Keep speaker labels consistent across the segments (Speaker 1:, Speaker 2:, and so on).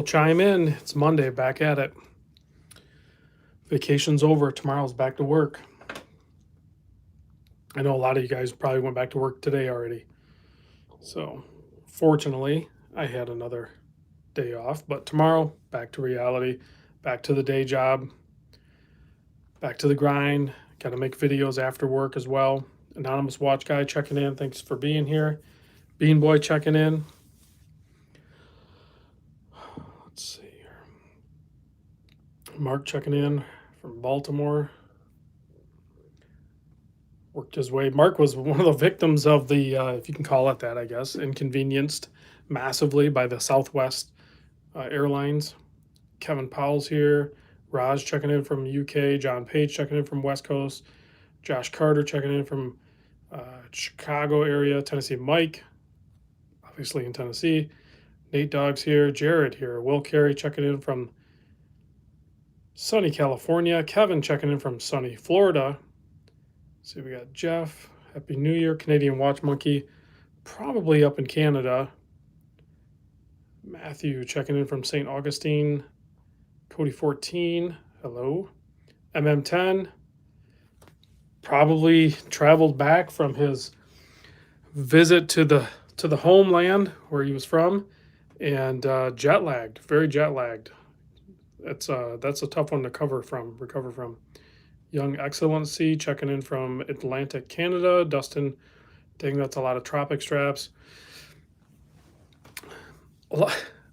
Speaker 1: Chime in. It's Monday, back at it. Vacation's over. Tomorrow's back to work. I know a lot of you guys probably went back to work today already. So, fortunately, I had another day off. But tomorrow, back to reality, back to the day job, back to the grind. Got to make videos after work as well. Anonymous Watch Guy checking in. Thanks for being here. Bean Boy checking in. Let's see here. Mark checking in from Baltimore. Worked his way. Mark was one of the victims of the, if you can call it that, I guess, inconvenienced massively by the Southwest Airlines. Kevin Powell's here. Raj checking in from UK. John Page checking in from West Coast. Josh Carter checking in from Chicago area. Tennessee Mike, obviously in Tennessee. Nate Dogg's here. Jared here. Will Carey checking in from sunny California. Kevin checking in from sunny Florida. See, we got Jeff. Happy New Year. Canadian Watch Monkey, probably up in Canada. Matthew checking in from St. Augustine. Cody 14. Hello. MM10 probably traveled back from his visit to the homeland where he was from, and jet lagged. Very jet lagged. That's a tough one to recover from. Young Excellency checking in from Atlantic, Canada. Dustin, dang, that's a lot of tropic straps.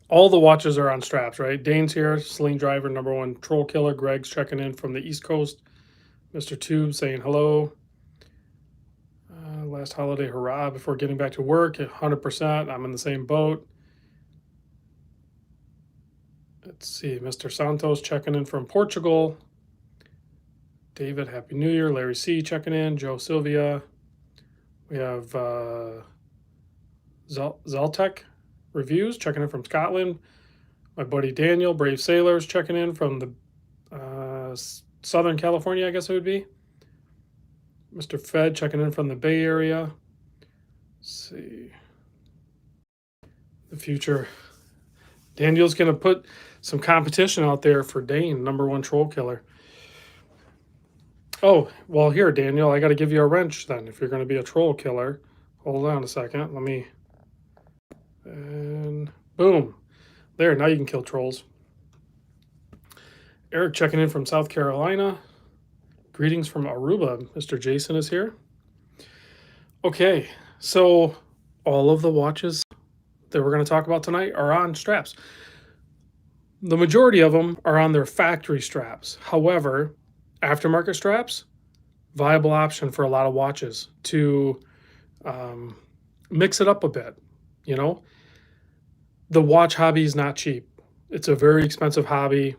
Speaker 1: All the watches are on straps, right? Dane's here, Sling Driver, #1 troll killer. Greg's checking in from the East Coast. Mr. Tube saying hello. Last holiday hurrah before getting back to work. 100%. I'm in the same boat. Let's see. Mr. Santos checking in from Portugal. David, Happy New Year. Larry C. checking in. Joe Sylvia. We have Zaltec Reviews checking in from Scotland. My buddy Daniel, Brave Sailors, checking in from the Southern California, I guess it would be. Mr. Fed checking in from the Bay Area. Let's see. The future. Daniel's going to put some competition out there for Dane, #1 troll killer. Oh, well, here, Daniel, I got to give you a wrench then if you're going to be a troll killer. Hold on a second. Let me. And boom. There, now you can kill trolls. Eric checking in from South Carolina. Greetings from Aruba. Mr. Jason is here. Okay, so all of the watches that we're going to talk about tonight are on straps. The majority of them are on their factory straps. However, aftermarket straps, viable option for a lot of watches to mix it up a bit. You know, the watch hobby is not cheap. It's a very expensive hobby.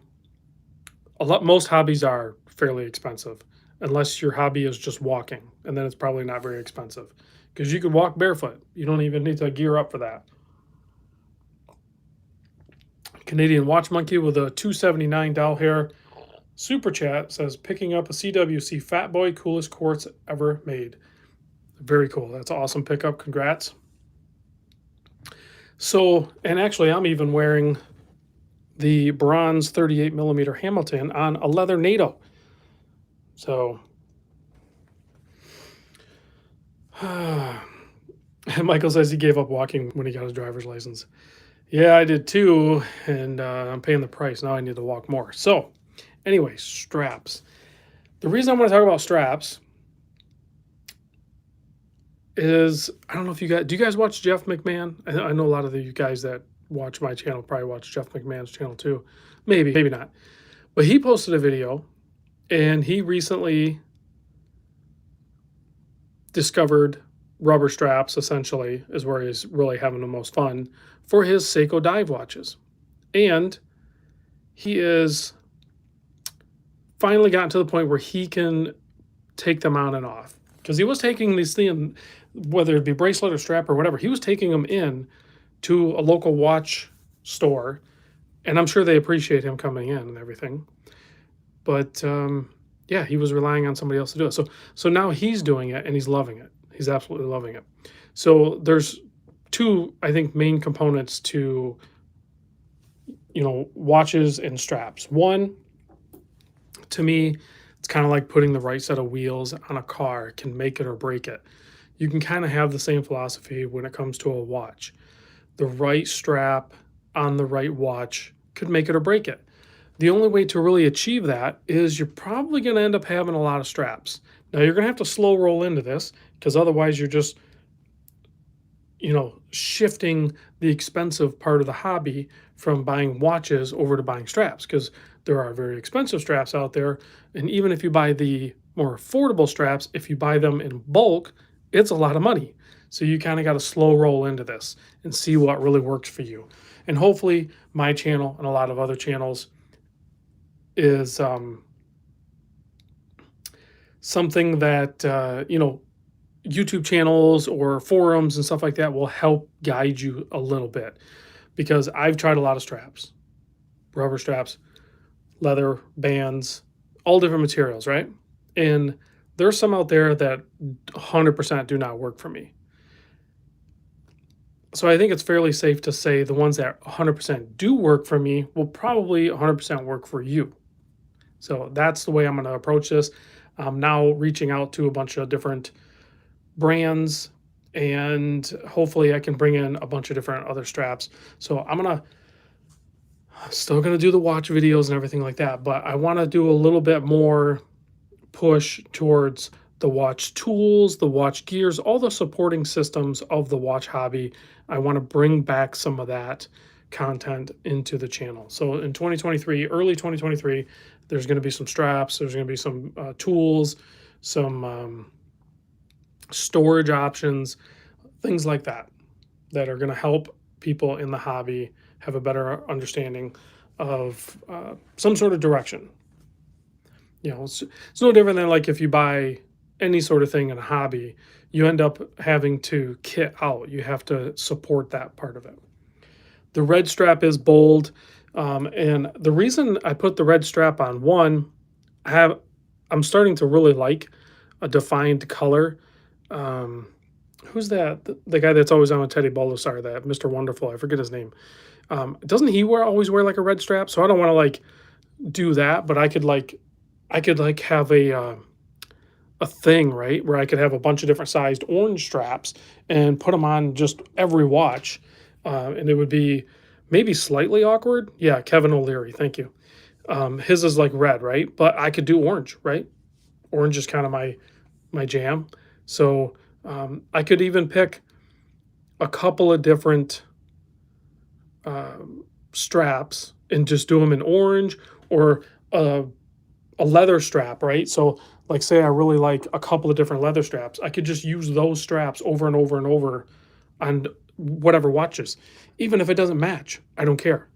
Speaker 1: Most hobbies are fairly expensive, unless your hobby is just walking, and then it's probably not very expensive because you can walk barefoot. You don't even need to gear up for that. Canadian Watch Monkey with a 279 Dow hair super chat says, picking up a CWC Fat Boy, coolest quartz ever made. Very cool. That's an awesome pickup. Congrats. So, and actually I'm even wearing the bronze 38mm Hamilton on a leather NATO. So, Michael says he gave up walking when he got his driver's license. Yeah, I did too, and I'm paying the price. Now I need to walk more. So, anyway, straps. The reason I want to talk about straps is, I don't know if you guys, do you guys watch Jeff McMahon? I know a lot of you guys that watch my channel probably watch Jeff McMahon's channel too. Maybe, maybe not. But he posted a video, and he recently discovered rubber straps, essentially, is where he's really having the most fun, for his Seiko dive watches. And he is finally gotten to the point where he can take them on and off. Because he was taking these things, whether it be bracelet or strap or whatever, he was taking them in to a local watch store, and I'm sure they appreciate him coming in and everything. But yeah, he was relying on somebody else to do it. So now he's doing it, and he's loving it. He's absolutely loving it. So there's two, I think, main components to watches and straps. One, to me, it's kind of like putting the right set of wheels on a car. It can make it or break it. You can kind of have the same philosophy when it comes to a watch. The right strap on the right watch could make it or break it. The only way to really achieve that is you're probably going to end up having a lot of straps. Now, you're going to have to slow roll into this because otherwise you're just shifting the expensive part of the hobby from buying watches over to buying straps, because there are very expensive straps out there. And even if you buy the more affordable straps, if you buy them in bulk, it's a lot of money. So you kind of got to slow roll into this and see what really works for you. And hopefully, my channel and a lot of other channels is something that, YouTube channels or forums and stuff like that will help guide you a little bit, because I've tried a lot of straps, rubber straps, leather bands, all different materials, right? And there's some out there that 100% do not work for me. So I think it's fairly safe to say the ones that 100% do work for me will probably 100% work for you. So that's the way I'm going to approach this. I'm now reaching out to a bunch of different brands, and hopefully I can bring in a bunch of different other straps. So still gonna do the watch videos and everything like that, but I want to do a little bit more push towards the watch tools, the watch gears, all the supporting systems of the watch hobby. I want to bring back some of that content into the channel. So in 2023, early 2023, there's going to be some straps, there's going to be some tools, some storage options, things like that, that are going to help people in the hobby have a better understanding of some sort of direction. It's no different than like if you buy any sort of thing in a hobby, you end up having to kit out. You have to support that part of it. The red strap is bold. And the reason I put the red strap on, one, I'm starting to really like a defined color. Who's that? The guy that's always on with Teddy Bolasar, that Mr. Wonderful. I forget his name. Doesn't he always wear like a red strap? So I don't want to like do that, but I could like have a thing, right, where I could have a bunch of different sized orange straps and put them on just every watch, and it would be maybe slightly awkward. Yeah, Kevin O'Leary, thank you. His is like red, right? But I could do orange, right? Orange is kind of my jam. So I could even pick a couple of different straps and just do them in orange, or a leather strap, right? So like say I really like a couple of different leather straps, I could just use those straps over and over and over on whatever watches. Even if it doesn't match, I don't care.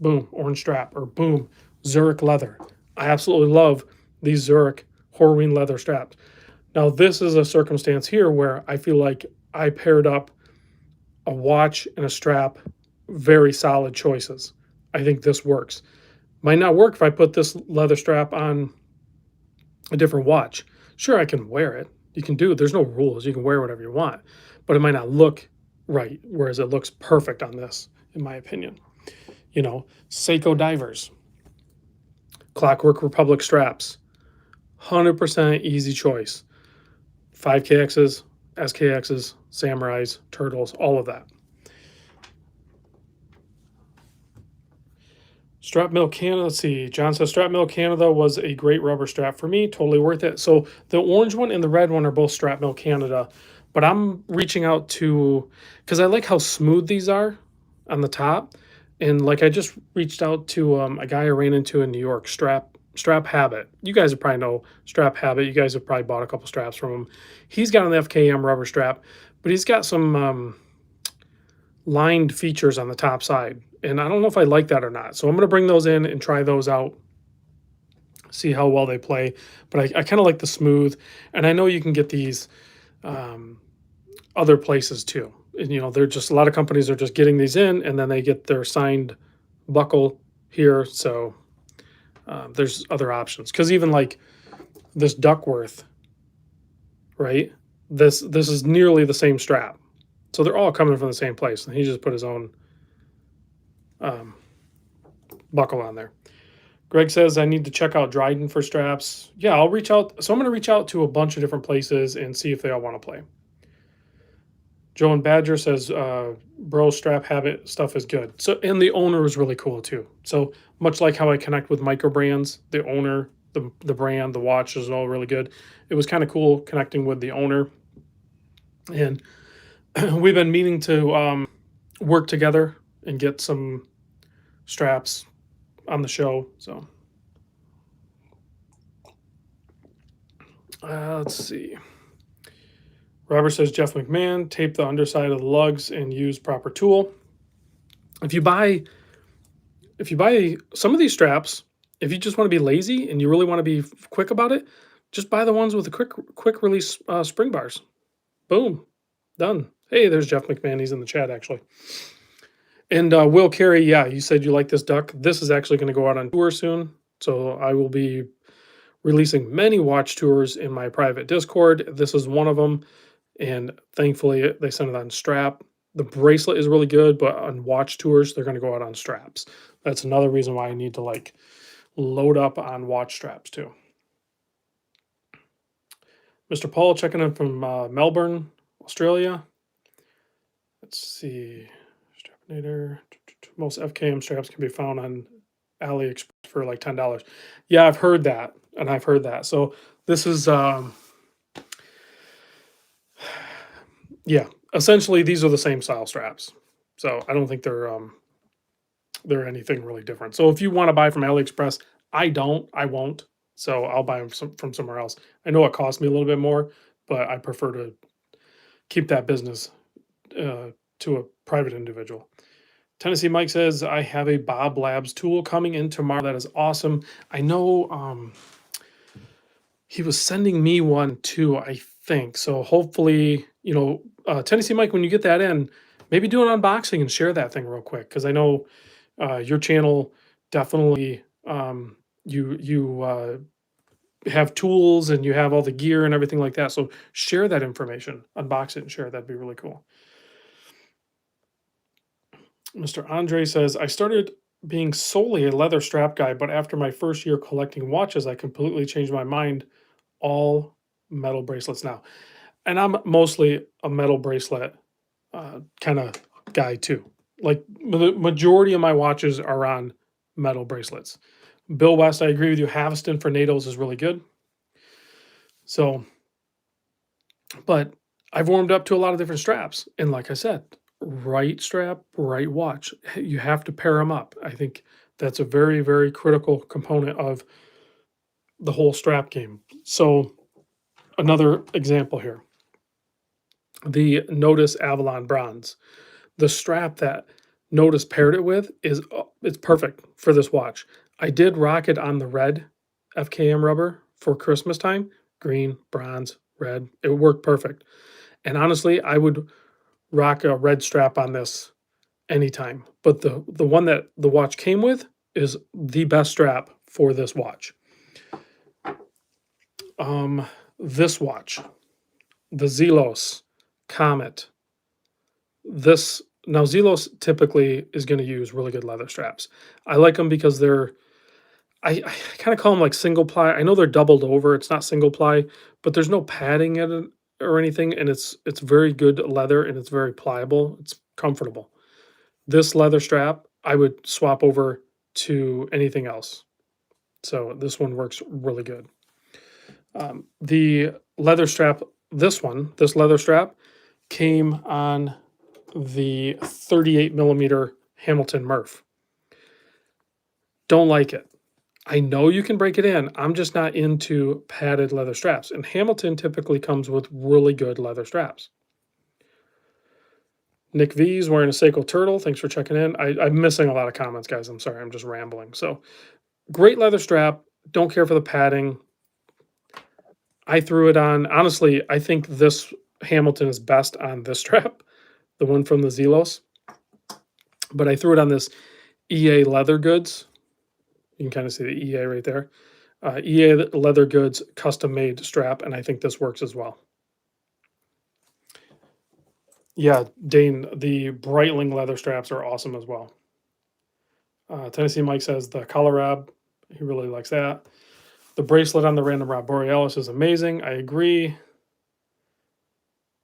Speaker 1: Boom, orange strap, or boom, Zurich leather. I absolutely love these Zurich Horween leather straps. Now this is a circumstance here where I feel like I paired up a watch and a strap, very solid choices. I think this works. Might not work if I put this leather strap on a different watch. Sure, I can wear it. You can do it. There's no rules. You can wear whatever you want, but it might not look right, whereas it looks perfect on this, in my opinion. Seiko divers, Clockwork Republic straps, 100% easy choice. 5KXs, SKXs, Samurais, Turtles, all of that. Strap Mill Canada, let's see. John says Strap Mill Canada was a great rubber strap for me. Totally worth it. So the orange one and the red one are both Strap Mill Canada. But I'm reaching out to, because I like how smooth these are on the top. And like I just reached out to a guy I ran into in New York, Strap Habit. You guys would probably know Strap Habit. You guys have probably bought a couple straps from him. He's got an FKM rubber strap, but he's got some lined features on the top side. And I don't know if I like that or not. So I'm going to bring those in and try those out, see how well they play. But I kind of like the smooth. And I know you can get these other places too. And, they're just, a lot of companies are just getting these in, and then they get their signed buckle here. So there's other options. Because even like this Duckworth, right? This is nearly the same strap. So they're all coming from the same place. And he just put his own buckle on there. Greg says, I need to check out Dryden for straps. Yeah, I'll reach out. So I'm going to reach out to a bunch of different places and see if they all want to play. Joe and Badger says, bro, strap habit stuff is good. So, and the owner was really cool too. So much like how I connect with micro brands, the owner, the brand, the watch is all really good. It was kind of cool connecting with the owner. And we've been meaning to work together and get some straps on the show. So let's see. Robert says Jeff McMahon, tape the underside of the lugs and use proper tool. If you buy some of these straps, if you just want to be lazy and you really want to be quick about it, just buy the ones with the quick release spring bars. Boom, done. Hey, there's Jeff McMahon. He's in the chat actually. And Will Carey, yeah, you said you like this duck. This is actually going to go out on tour soon, so I will be releasing many watch tours in my private Discord. This is one of them. And thankfully, they sent it on strap. The bracelet is really good, but on watch tours, they're going to go out on straps. That's another reason why I need to like load up on watch straps too. Mr. Paul checking in from Melbourne, Australia. Let's see. Strapinator. Most FKM straps can be found on AliExpress for like $10. Yeah, I've heard that, and I've heard that. So this is yeah, essentially these are the same style straps. So I don't think they're anything really different. So if you want to buy from AliExpress, I won't. So I'll buy them from somewhere else. I know it costs me a little bit more, but I prefer to keep that business to a private individual. Tennessee Mike says, I have a Bob Labs tool coming in tomorrow. That is awesome. I know he was sending me one too, I think. So hopefully, Tennessee Mike, when you get that in, maybe do an unboxing and share that thing real quick. Because I know your channel definitely, you have tools and you have all the gear and everything like that. So share that information, unbox it and share it. That'd be really cool. Mr. Andre says, I started being solely a leather strap guy, but after my first year collecting watches, I completely changed my mind. All metal bracelets now. And I'm mostly a metal bracelet kind of guy too. Like the majority of my watches are on metal bracelets. Bill West, I agree with you. Haveston for NATO's is really good. So, but I've warmed up to a lot of different straps. And like I said, right strap, right watch. You have to pair them up. I think that's a very, very critical component of the whole strap game. So, another example here, the Notice Avalon Bronze. The strap that Notice paired it with it's perfect for this watch. I did rock it on the red FKM rubber for Christmas time, green, bronze, red. It worked perfect. And honestly, I would rock a red strap on this anytime. But the one that the watch came with is the best strap for this watch. This watch, the Zelos Comet. This now Zelos typically is going to use really good leather straps. I like them because I kind of call them like single ply. I know they're doubled over. It's not single ply, but there's no padding in it or anything, and it's very good leather and it's very pliable. It's comfortable. This leather strap, I would swap over to anything else. So this one works really good. The leather strap, this leather strap came on the 38 millimeter Hamilton Murph. Don't like it. I know you can break it in. I'm just not into padded leather straps. And Hamilton typically comes with really good leather straps. Nick V's wearing a Seiko Turtle. Thanks for checking in. I'm missing a lot of comments, guys. I'm sorry. I'm just rambling. So great leather strap. Don't care for the padding. I threw it on. Honestly, I think this Hamilton is best on this strap, the one from the Zelos. But I threw it on this EA Leather Goods. You can kind of see the EA right there. EA Leather Goods custom made strap, and I think this works as well. Yeah, Dane, the Breitling leather straps are awesome as well. Tennessee Mike says the collar rab, he really likes that. The bracelet on the Random Rob Borealis is amazing. I agree.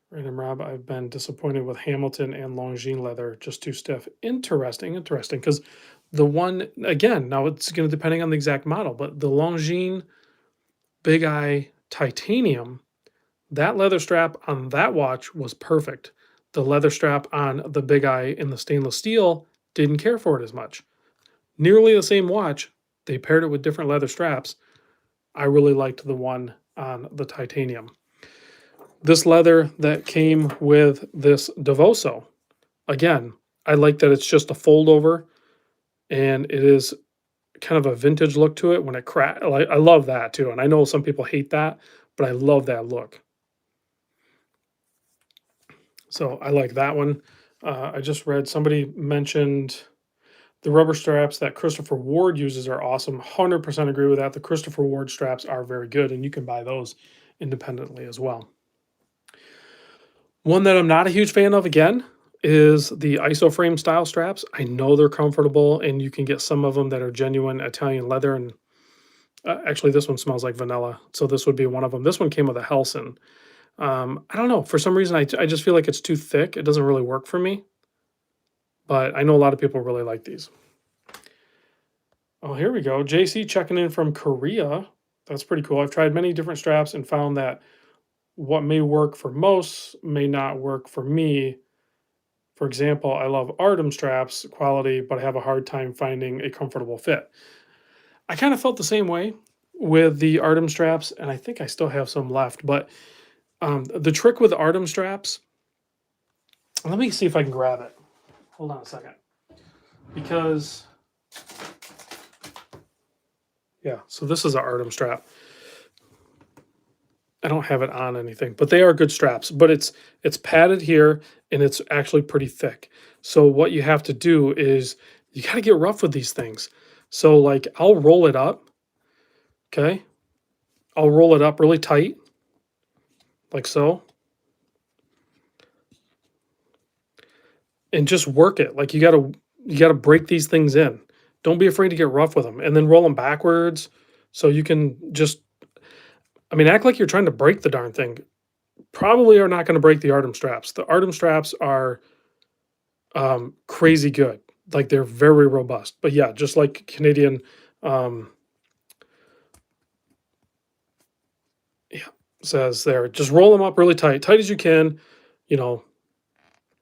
Speaker 1: Random Rob, I've been disappointed with Hamilton and Longines leather, just too stiff. Interesting, interesting. Because the one, again, now it's going to depending on the exact model, but the Longines Big Eye titanium, that leather strap on that watch was perfect. The leather strap on the Big Eye in the stainless steel didn't care for it as much. Nearly the same watch. They paired it with different leather straps. I really liked the one on the titanium. This leather that came with this Devoso, again, I like that it's just a fold over and it is kind of a vintage look to it when it crack. I love that too. And I know some people hate that, but I love that look. So I like that one. I just read somebody mentioned the rubber straps that Christopher Ward uses are awesome. 100% agree with that. The Christopher Ward straps are very good, and you can buy those independently as well. One that I'm not a huge fan of, again, is the isoframe style straps. I know they're comfortable, and you can get some of them that are genuine Italian leather. And actually, this one smells like vanilla, so this would be one of them. This one came with a Helson. I don't know. For some reason, I just feel like it's too thick. It doesn't really work for me. But I know a lot of people really like these. Oh, here we go. JC checking in from Korea. That's pretty cool. I've tried many different straps and found that what may work for most may not work for me. For example, I love Artem straps quality, but I have a hard time finding a comfortable fit. I kind of felt the same way with the Artem straps, and I think I still have some left. But the trick with Artem straps, let me see if I can grab it. Hold on a second. Because, yeah, so this is an Artem strap. I don't have it on anything, but they are good straps. But it's padded here and it's actually pretty thick. So what you have to do is you got to get rough with these things. So like I'll roll it up, okay? I'll roll it up really tight, like so, and just work it. Like you gotta break these things in. Don't be afraid to get rough with them, and then roll them backwards so you can just. I mean, act like you're trying to break the darn thing. Probably are not going to break the Artem straps. The Artem straps are crazy good. Like they're very robust. But yeah, just like Canadian, um, yeah, says there, just roll them up really tight, tight as you can. You know,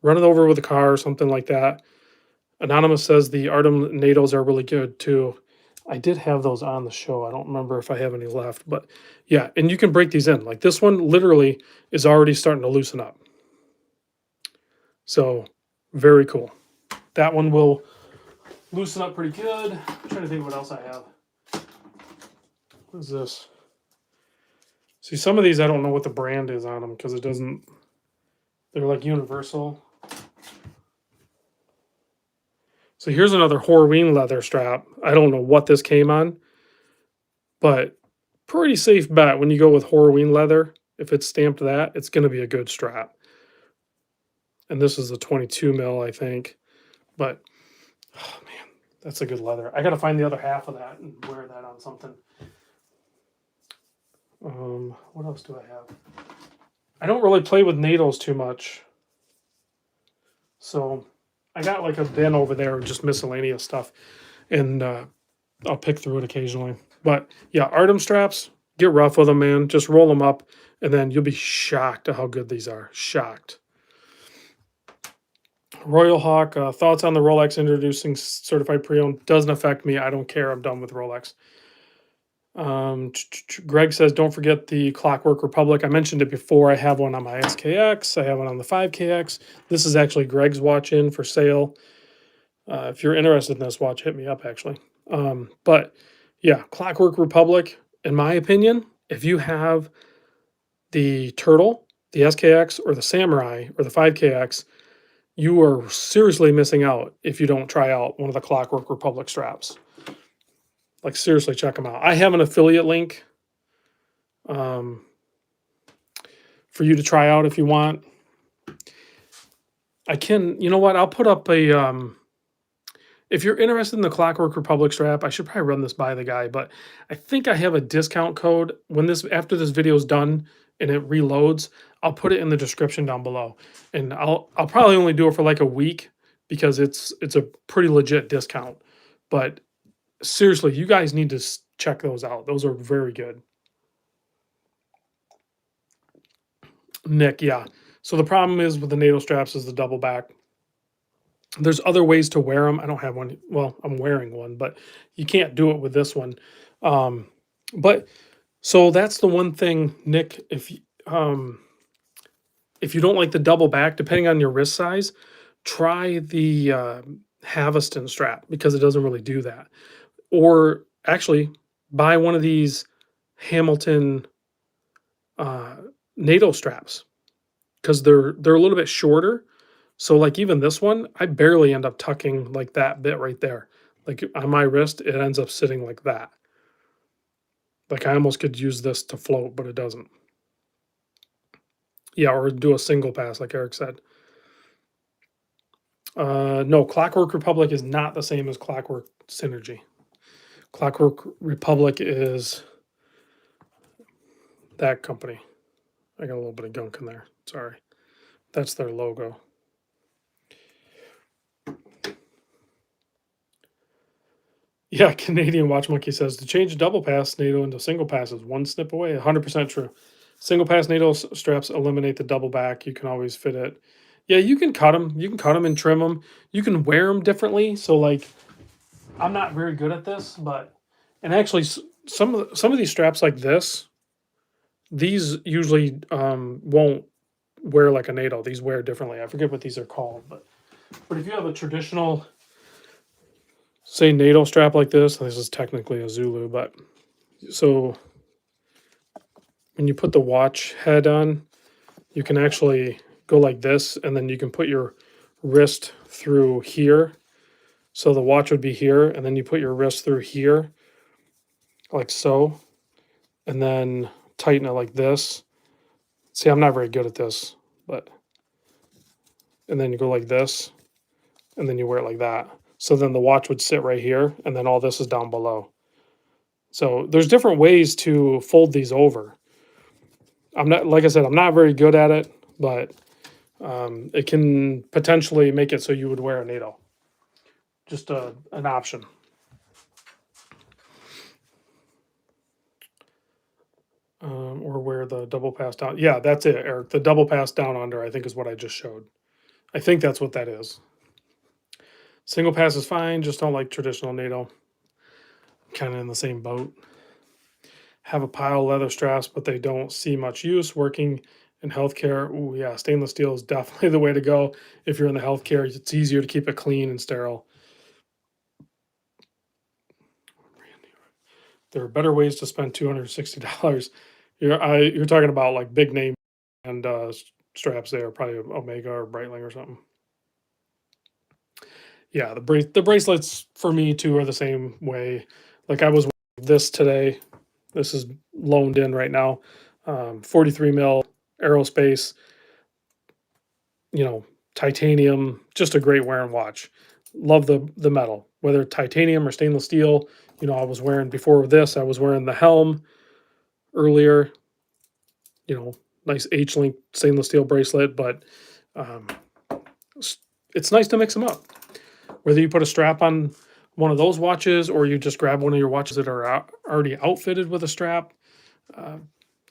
Speaker 1: run it over with a car or something like that. Anonymous says the Artem NATOs are really good too. I did have those on the show. I don't remember if I have any left, but yeah, and you can break these in. Like this one literally is already starting to loosen up. So very cool. That one will loosen up pretty good. I'm trying to think what else I have. What is this? See, some of these I don't know what the brand is on them because it doesn't. They're like universal. So here's another Horween leather strap. I don't know what this came on, but pretty safe bet when you go with Horween leather. If it's stamped that, it's going to be a good strap. And this is a 22 mil, I think. But, oh man, that's a good leather. I got to find the other half of that and wear that on something. What else do I have? I don't really play with NATOs too much. So I got like a bin over there of just miscellaneous stuff. And I'll pick through it occasionally. But yeah, Artem straps, get rough with them, man. Just roll them up, and then you'll be shocked at how good these are. Shocked. Royal Hawk, thoughts on the Rolex introducing certified pre-owned? Doesn't affect me. I don't care. I'm done with Rolex. Greg says, don't forget the Clockwork Republic. I mentioned it before. I have one on my SKX. I have one on the 5KX. This is actually Greg's watch in for sale. If you're interested in this watch, hit me up, actually. But yeah, Clockwork Republic, in my opinion, if you have the Turtle, the SKX, or the Samurai, or the 5KX, you are seriously missing out if you don't try out one of the Clockwork Republic straps. Like, seriously, check them out. I have an affiliate link for you to try out if you want. I can, you know what? I'll put up a, If you're interested in the Clockwork Republic strap, I should probably run this by the guy, but I think I have a discount code. When this after this video is done and it reloads, I'll put it in the description down below. And I'll probably only do it for like a week because it's a pretty legit discount. But seriously, you guys need to check those out. Those are very good. Nick, yeah. So the problem is with the NATO straps is the double back. There's other ways to wear them. I don't have one. Well, I'm wearing one, but you can't do it with this one. Um, but so that's the one thing, Nick. If you don't like the double back, depending on your wrist size, try the Haviston strap because it doesn't really do that. Or actually, buy one of these Hamilton uh, NATO straps because they're a little bit shorter. So like even this one, I barely end up tucking like that bit right there. Like on my wrist, it ends up sitting like that. Like I almost could use this to float, but it doesn't. Yeah, or do a single pass, like Eric said. No, Clockwork Republic is not the same as Clockwork Synergy. Clockwork Republic is that company. I got a little bit of gunk in there. Sorry. That's their logo. Yeah, Canadian Watch Monkey says to change double pass NATO into single pass is one snip away. 100% true. Single pass NATO straps eliminate the double back. You can always fit it. Yeah, you can cut them. You can cut them and trim them. You can wear them differently. So like, I'm not very good at this, but and actually some of these straps like this, these usually won't wear like a NATO. These wear differently. I forget what these are called, but if you have a traditional say NATO strap like this is technically a Zulu, but so when you put the watch head on, you can actually go like this, and then you can put your wrist through here. So the watch would be here, and then you put your wrist through here, like so, and then tighten it like this. See, I'm not very good at this, but and then you go like this, and then you wear it like that. So then the watch would sit right here, and then all this is down below. So there's different ways to fold these over. I'm not, like I said, I'm not very good at it, but it can potentially make it so you would wear a NATO. Just an option. Or wear the double pass down. Yeah, that's it, Eric. The double pass down under, I think, is what I just showed. I think that's what that is. Single pass is fine, just don't like traditional NATO. Kind of in the same boat. Have a pile of leather straps, but they don't see much use working in healthcare. Ooh, yeah, stainless steel is definitely the way to go. If you're in the healthcare, it's easier to keep it clean and sterile. There are better ways to spend $260. You're talking about like big name and straps there, probably Omega or Breitling or something. Yeah, the bracelets for me too are the same way. Like I was wearing this today. This is loaned in right now. 43 mil aerospace, titanium, just a great wearing watch. Love the metal, whether titanium or stainless steel. I was wearing before this, I was wearing the helm earlier, nice H-link stainless steel bracelet, but um, it's nice to mix them up. Whether you put a strap on one of those watches or you just grab one of your watches that are already outfitted with a strap.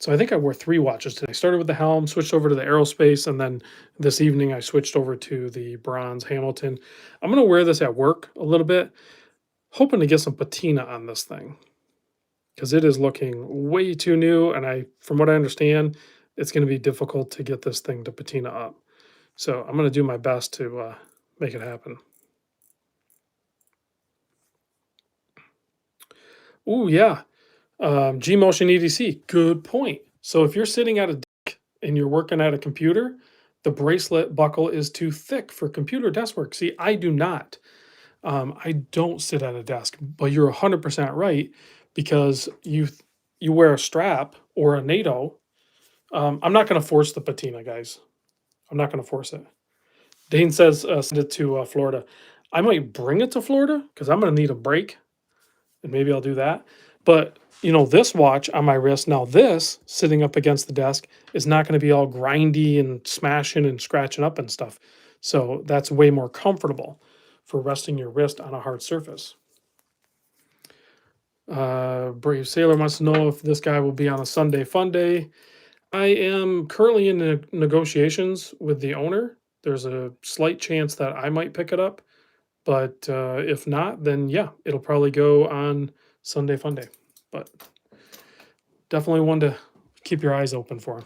Speaker 1: So I think I wore 3 watches today. Started with the helm, switched over to the aerospace, and then this evening I switched over to the bronze Hamilton. I'm going to wear this at work a little bit, hoping to get some patina on this thing because it is looking way too new, and from what I understand, it's going to be difficult to get this thing to patina up. So I'm going to do my best to make it happen. Ooh, yeah. G Motion EDC, good point. So if you're sitting at a desk and you're working at a computer, the bracelet buckle is too thick for computer desk work. See, I do not. I don't sit at a desk, but you're 100% right because you wear a strap or a NATO. I'm not going to force the patina, guys. I'm not going to force it. Dane says send it to Florida. I might bring it to Florida because I'm going to need a break, and maybe I'll do that. But this watch on my wrist now, this sitting up against the desk is not going to be all grindy and smashing and scratching up and stuff. So that's way more comfortable for resting your wrist on a hard surface. Brave Sailor wants to know if this guy will be on a Sunday fun day. I am currently in negotiations with the owner. There's a slight chance that I might pick it up, but if not, then yeah, it'll probably go on Sunday fun day. But definitely one to keep your eyes open for.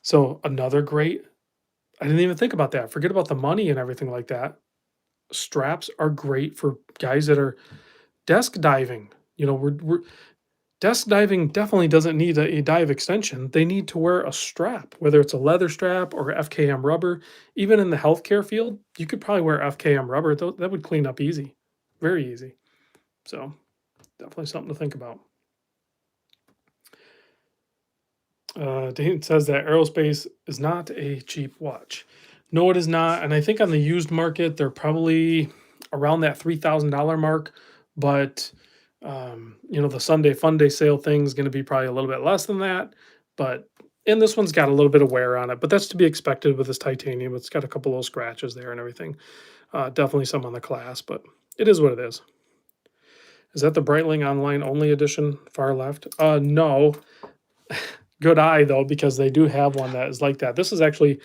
Speaker 1: So another great, I didn't even think about that. Forget about the money and everything like that. Straps are great for guys that are desk diving. We're desk diving definitely doesn't need a dive extension. They need to wear a strap, whether it's a leather strap or FKM rubber. Even in the healthcare field, you could probably wear FKM rubber. That would clean up easy, very easy. So definitely something to think about. Dane says that aerospace is not a cheap watch. No, it is not. And I think on the used market, they're probably around that $3,000 mark. But, the Sunday Fun Day sale thing is going to be probably a little bit less than that. And this one's got a little bit of wear on it, but that's to be expected with this titanium. It's got a couple of scratches there and everything. Definitely some on the class, but it is what it is. Is that the Breitling Online Only edition, far left? No. Good eye though, because they do have one that is like that. This is actually,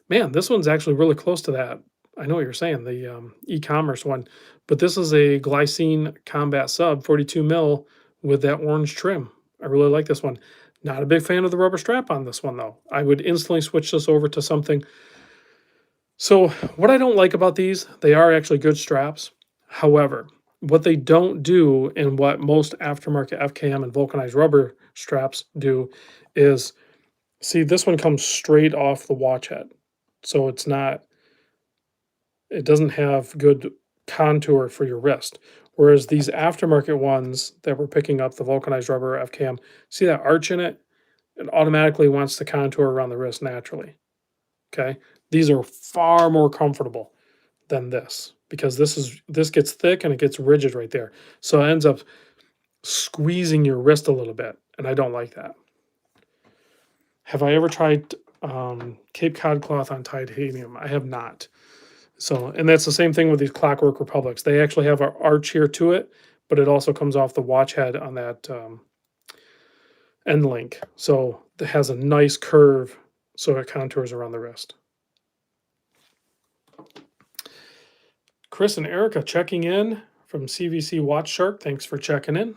Speaker 1: man, this one's actually really close to that. I know what you're saying, the e-commerce one, but this is a glycine combat sub 42 mil with that orange trim. I really like this one. Not a big fan of the rubber strap on this one though. I would instantly switch this over to something. So what I don't like about these, they are actually good straps. However, what they don't do and what most aftermarket FKM and vulcanized rubber straps do is, see, this one comes straight off the watch head. So it doesn't have good contour for your wrist. Whereas these aftermarket ones that we're picking up, the vulcanized rubber FKM, see that arch in it? It automatically wants to contour around the wrist naturally. Okay. These are far more comfortable than this because this gets thick and it gets rigid right there. So it ends up squeezing your wrist a little bit. And I don't like that. Have I ever tried Cape Cod cloth on titanium? I have not. So, and that's the same thing with these Clockwork Republics. They actually have an arch here to it, but it also comes off the watch head on that end link. So it has a nice curve so it contours around the wrist. Chris and Erica checking in from CVC Watch Shark. Thanks for checking in.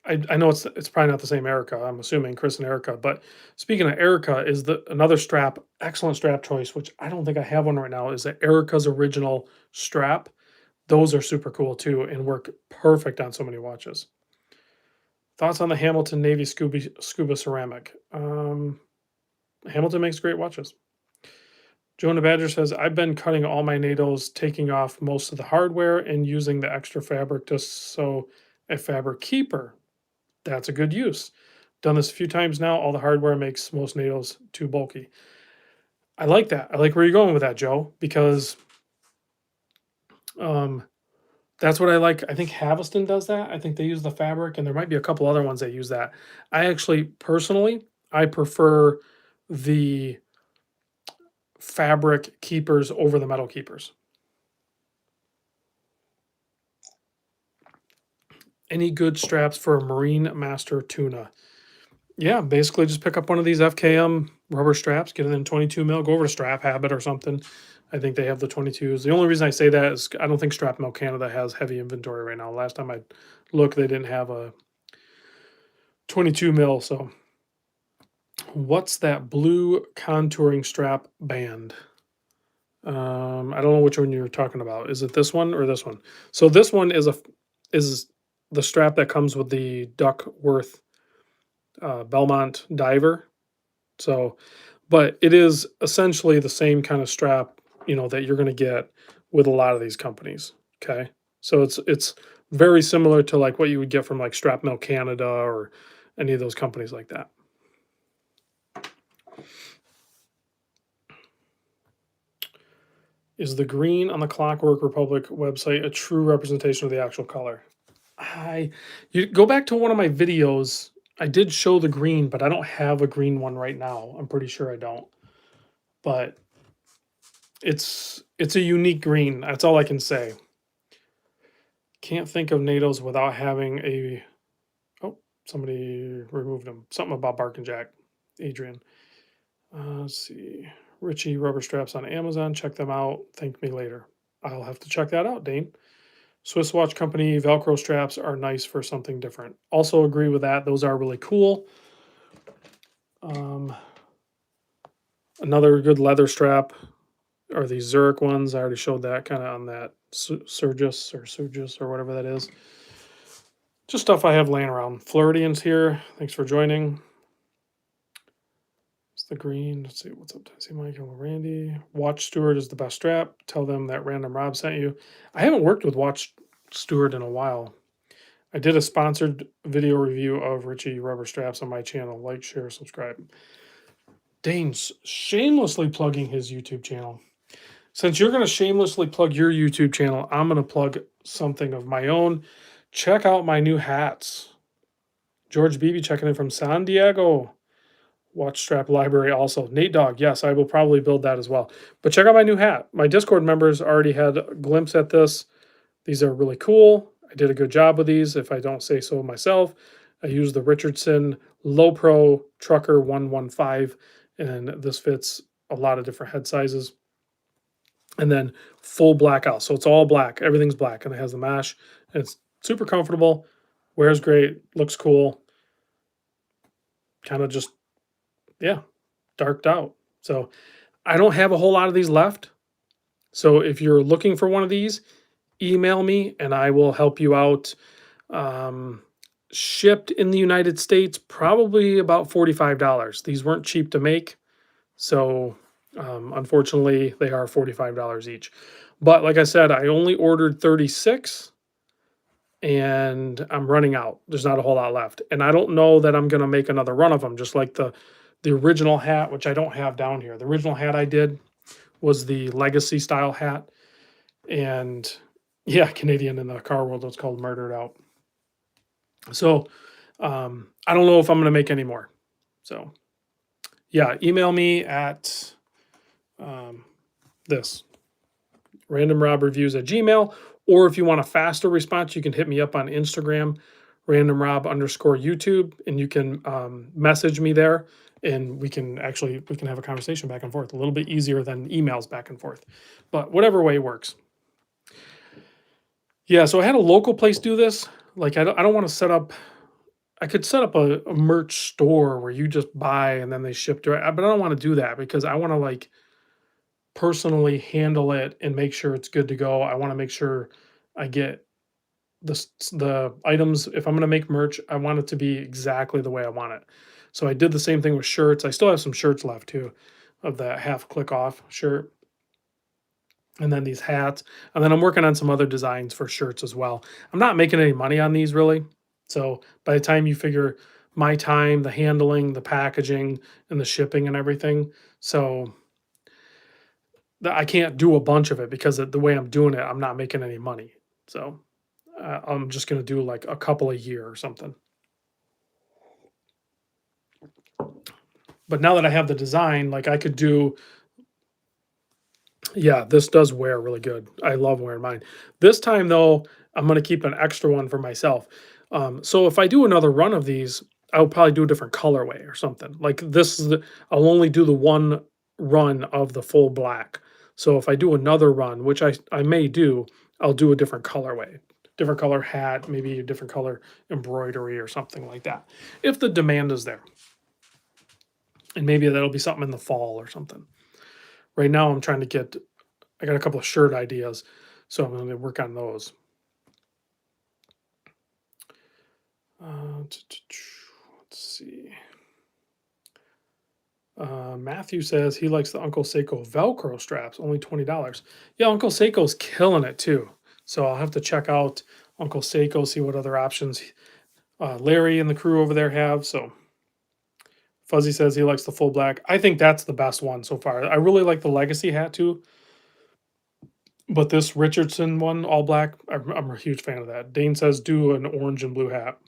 Speaker 1: I know it's probably not the same Erica. I'm assuming Chris and Erica. But speaking of Erica, is another strap, excellent strap choice, which I don't think I have one right now, is the Erica's original strap. Those are super cool too and work perfect on so many watches. Thoughts on the Hamilton Navy Scuba Ceramic? Hamilton makes great watches. Jonah Badger says, I've been cutting all my NATOs, taking off most of the hardware and using the extra fabric to sew a fabric keeper. That's a good use. Done this a few times now. All the hardware makes most NATOs too bulky. I like that. I like where you're going with that, Joe, because that's what I like. I think Haviston does that. I think they use the fabric, and there might be a couple other ones that use that. I actually, personally, I prefer the fabric keepers over the metal keepers. Any good straps for a Marine Master tuna? Yeah, basically just pick up one of these FKM rubber straps, get it in 22 mil, go over to Strap Habit or something. I think they have the 22s. The only reason I say that is I don't think Strap Mill Canada has heavy inventory right now. Last time I looked, they didn't have a 22 mil. So what's that blue contouring strap band? I don't know which one you're talking about. Is it this one or this one? So this one is the strap that comes with the Duckworth Belmont diver. So, but it is essentially the same kind of strap, that you're going to get with a lot of these companies. Okay. So it's very similar to like what you would get from like Strap Mill Canada or any of those companies like that. Is the green on the Clockwork Republic website a true representation of the actual color? You go back to one of my videos. I did show the green, but I don't have a green one right now. I'm pretty sure I don't. But it's a unique green. That's all I can say. Can't think of NATO's without having a. Oh, somebody removed them. Something about Bark and Jack. Adrian. Let's see. Richie rubber straps on Amazon. Check them out. Thank me later. I'll have to check that out, Dane. Swiss watch company Velcro straps are nice for something different. Also agree with that. Those are really cool. Um, Another good leather strap are these Zurich ones. I already showed that kind of on that Surgis or whatever that is. Just stuff I have laying around. Floridians here. Thanks for joining. It's the green. Let's see what's up. See Michael Randy. Watch Steward is the best strap. Tell them that Random Rob sent you. I haven't worked with Watch Steward in a while. I did a sponsored video review of Richie rubber straps on my channel. Like, share, subscribe. Dane's shamelessly plugging his YouTube channel. Since you're going to shamelessly plug your YouTube channel, I'm going to plug something of my own. Check out my new hats. George Beebe checking in from San Diego. Watch strap library also. Nate Dogg, yes, I will probably build that as well. But check out my new hat. My Discord members already had a glimpse at this. These are really cool. I did a good job with these, if I don't say so myself. I used the Richardson Low Pro Trucker 115, and this fits a lot of different head sizes. And then full blackout. So it's all black. Everything's black, and it has the mesh. And it's super comfortable. Wears great. Looks cool. Kind of just, yeah, darked out. So I don't have a whole lot of these left. So if you're looking for one of these, email me and I will help you out. Shipped in the United States, probably about $45. These weren't cheap to make. So unfortunately, they are $45 each. But like I said, I only ordered 36 and I'm running out. There's not a whole lot left. And I don't know that I'm going to make another run of them, just like the original hat, which I don't have down here. The original hat I did was the legacy style hat. And yeah, Canadian in the car world, it's called Murdered Out. So I don't know if I'm going to make any more. So yeah, email me at this randomrobreviews@gmail, or if you want a faster response, you can hit me up on Instagram, randomrob_YouTube, and you can message me there, and we can have a conversation back and forth. A little bit easier than emails back and forth, but whatever way works. Yeah, so I had a local place do this. Like I don't want to set up. I could set up a merch store where you just buy and then they ship direct, but I don't want to do that because I want to like personally handle it and make sure it's good to go. I want to make sure I get the items. If I'm going to make merch, I want it to be exactly the way I want it. So I did the same thing with shirts. I still have some shirts left too, of that half click off shirt. And then these hats. And then I'm working on some other designs for shirts as well. I'm not making any money on these really. So by the time you figure my time, the handling, the packaging, and the shipping and everything, so I can't do a bunch of it because the way I'm doing it, I'm not making any money. So I'm just going to do like a couple a year or something. But now that I have the design, like I could do, yeah, this does wear really good. I love wearing mine. This time though, I'm going to keep an extra one for myself. So if I do another run of these, I'll probably do a different colorway or something. Like this is I'll only do the one run of the full black. So if I do another run, which I may do, I'll do a different colorway, different color hat, maybe a different color embroidery or something like that, if the demand is there. And maybe that'll be something in the fall or something. Right now I'm trying to get, I got a couple of shirt ideas, so I'm going to work on those. Let's see. Matthew says he likes the Uncle Seiko Velcro straps, only $20. Yeah, Uncle Seiko's killing it too. So I'll have to check out Uncle Seiko, see what other options Larry and the crew over there have. So Fuzzy says he likes the full black. I think that's the best one so far. I really like the Legacy hat too. But this Richardson one, all black, I'm a huge fan of that. Dane says do an orange and blue hat.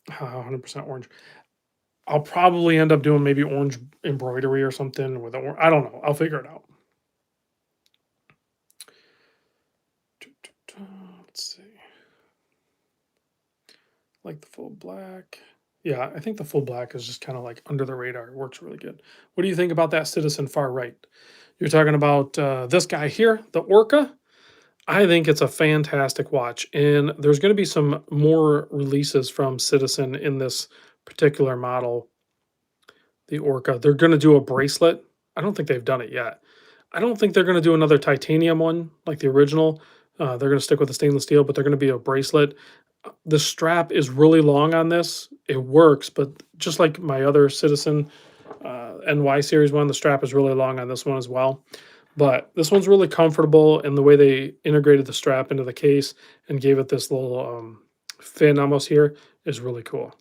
Speaker 1: 100% orange. I'll probably end up doing maybe orange embroidery or something with I don't know. I'll figure it out. Let's see. Like the full black. Yeah, I think the full black is just kind of like under the radar. It works really good. What do you think about that Citizen far right? You're talking about this guy here, the Orca. I think it's a fantastic watch, and there's going to be some more releases from Citizen in this particular model, the Orca. They're going to do a bracelet. I don't think they've done it yet. I don't think they're going to do another titanium one like the original. They're going to stick with the stainless steel, but they're going to be a bracelet. The strap is really long on this. It works, but just like my other Citizen NY series one, the strap is really long on this one as well. But this one's really comfortable, and the way they integrated the strap into the case and gave it this little fin almost here is really cool.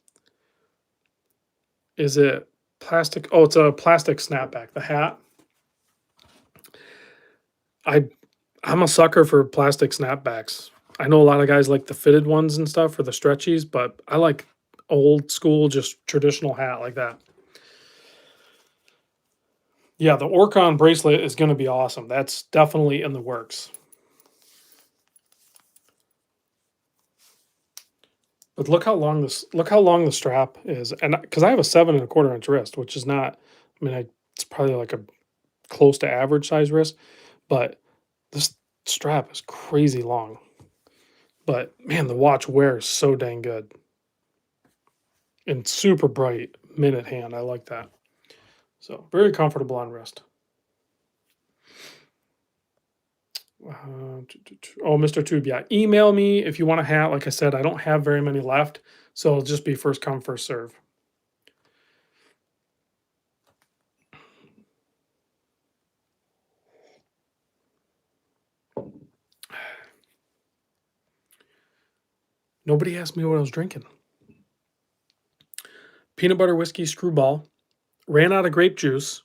Speaker 1: Is it plastic? Oh, it's a plastic snapback. The hat. I I'm a sucker for plastic snapbacks. I know a lot of guys like the fitted ones and stuff for the stretchies, but I like old school, just traditional hat like that. Yeah, the Orcon bracelet is going to be awesome. That's definitely in the works. But look how long the strap is, and because I have a 7 1/4 inch wrist, which is not, I mean, it's probably like a close to average size wrist, but this strap is crazy long. But man, the watch wears so dang good and super bright minute hand. I like that. So very comfortable on wrist. Oh, Mr. Tube, yeah. Email me if you want a hat. Like I said, I don't have very many left, so it'll just be first come, first serve. Nobody asked me what I was drinking. Peanut butter whiskey screwball. Ran out of grape juice.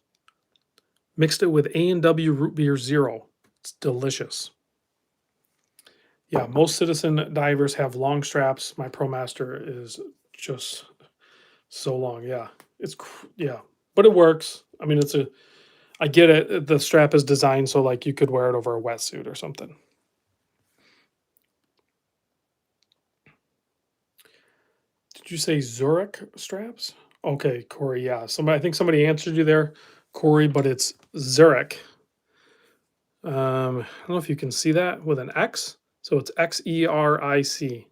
Speaker 1: Mixed it with A&W root beer zero. It's delicious. Yeah, most Citizen divers have long straps. My ProMaster is just so long. Yeah, yeah, but it works. I mean, I get it. The strap is designed so like you could wear it over a wetsuit or something. Did you say Zurich straps? Okay, Corey. Yeah, I think somebody answered you there, Corey, but it's Zurich. I don't know if you can see that with an X. So it's XERIC.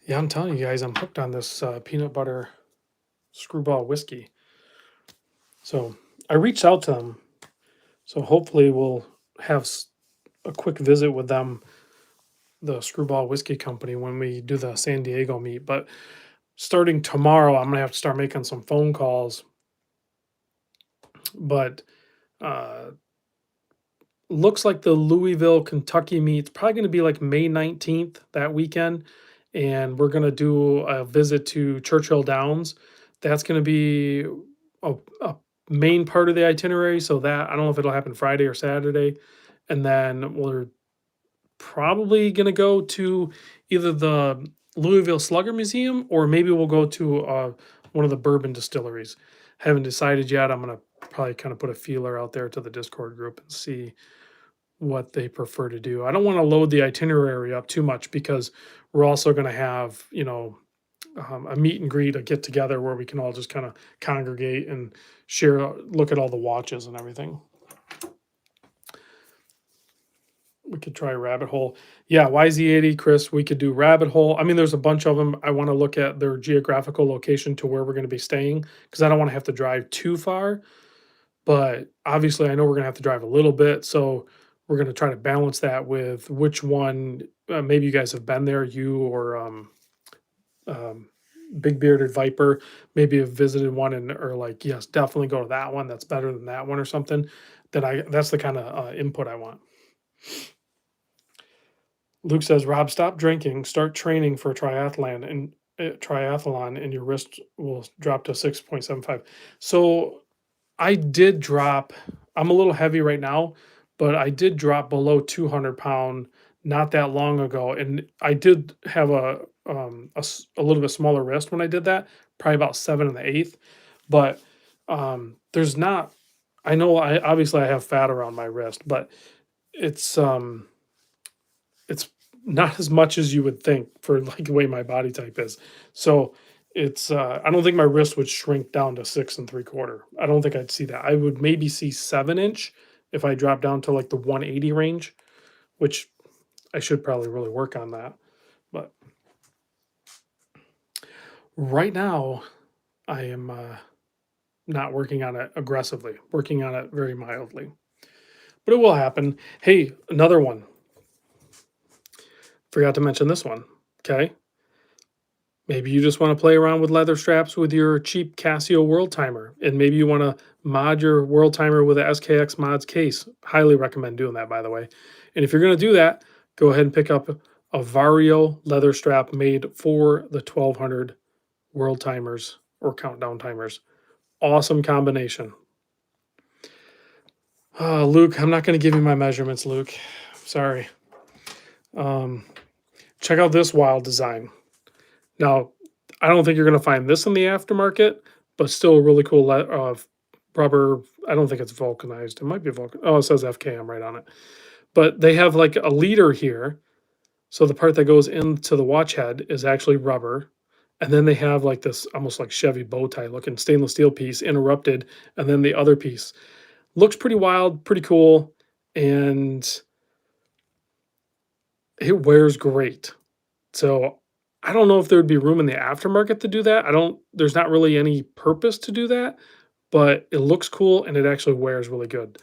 Speaker 1: Yeah, I'm telling you guys, I'm hooked on this peanut butter screwball whiskey. So I reached out to them. So hopefully we'll have a quick visit with them, the Screwball Whiskey Company, when we do the San Diego meet. But starting tomorrow, I'm going to have to start making some phone calls. But looks like the Louisville, Kentucky meet's probably going to be like May 19th that weekend. And we're going to do a visit to Churchill Downs. That's going to be a main part of the itinerary. So that, I don't know if it'll happen Friday or Saturday. And then we're probably going to go to either the Louisville Slugger Museum or maybe we'll go to one of the bourbon distilleries. Haven't decided yet. I'm going to probably kind of put a feeler out there to the Discord group and see what they prefer to do. I don't want to load the itinerary up too much because we're also going to have, a meet and greet, a get together where we can all just kind of congregate and share, look at all the watches and everything. We could try Rabbit Hole. Yeah, YZ80, Chris, we could do Rabbit Hole. I mean, there's a bunch of them. I want to look at their geographical location to where we're going to be staying because I don't want to have to drive too far. But obviously, I know we're going to have to drive a little bit. So we're going to try to balance that with which one. Maybe you guys have been there, you or Big Bearded Viper. Maybe have visited one and or like, yes, definitely go to that one. That's better than that one or something. That's the kind of input I want. Luke says, Rob, stop drinking, start training for triathlon, and your wrist will drop to 6.75. So I did drop. I'm a little heavy right now, but I did drop below 200 pound not that long ago, and I did have a little bit smaller wrist when I did that, probably about 7 1/8. But there's not. I know I obviously I have fat around my wrist, but it's um it's not as much as you would think for like the way my body type is. So it's I don't think my wrist would shrink down to 6 3/4. I don't think I'd see that. I would maybe see 7 inch if I drop down to like the 180 range, which I should probably really work on that. But right now I am not working on it aggressively, working on it very mildly. But it will happen. Hey, another one. Forgot to mention this one. Okay. Maybe you just want to play around with leather straps with your cheap Casio World Timer, and maybe you want to mod your World Timer with a SKX Mods case. Highly recommend doing that, by the way. And if you're going to do that, go ahead and pick up a Vario leather strap made for the 1200 World Timers or Countdown Timers. Awesome combination. Luke, I'm not going to give you my measurements, Luke. Sorry. Um, Check out this wild design. Now, I don't think you're going to find this in the aftermarket, but still a really cool rubber. I don't think it's vulcanized. It might be vulcan. Oh, it says FKM right on it. But they have like a leader here. So the part that goes into the watch head is actually rubber. And then they have like this almost like Chevy bow tie looking stainless steel piece interrupted. And then the other piece looks pretty wild, pretty cool. And it wears great. So I don't know if there would be room in the aftermarket to do that. There's not really any purpose to do that, but it looks cool and it actually wears really good.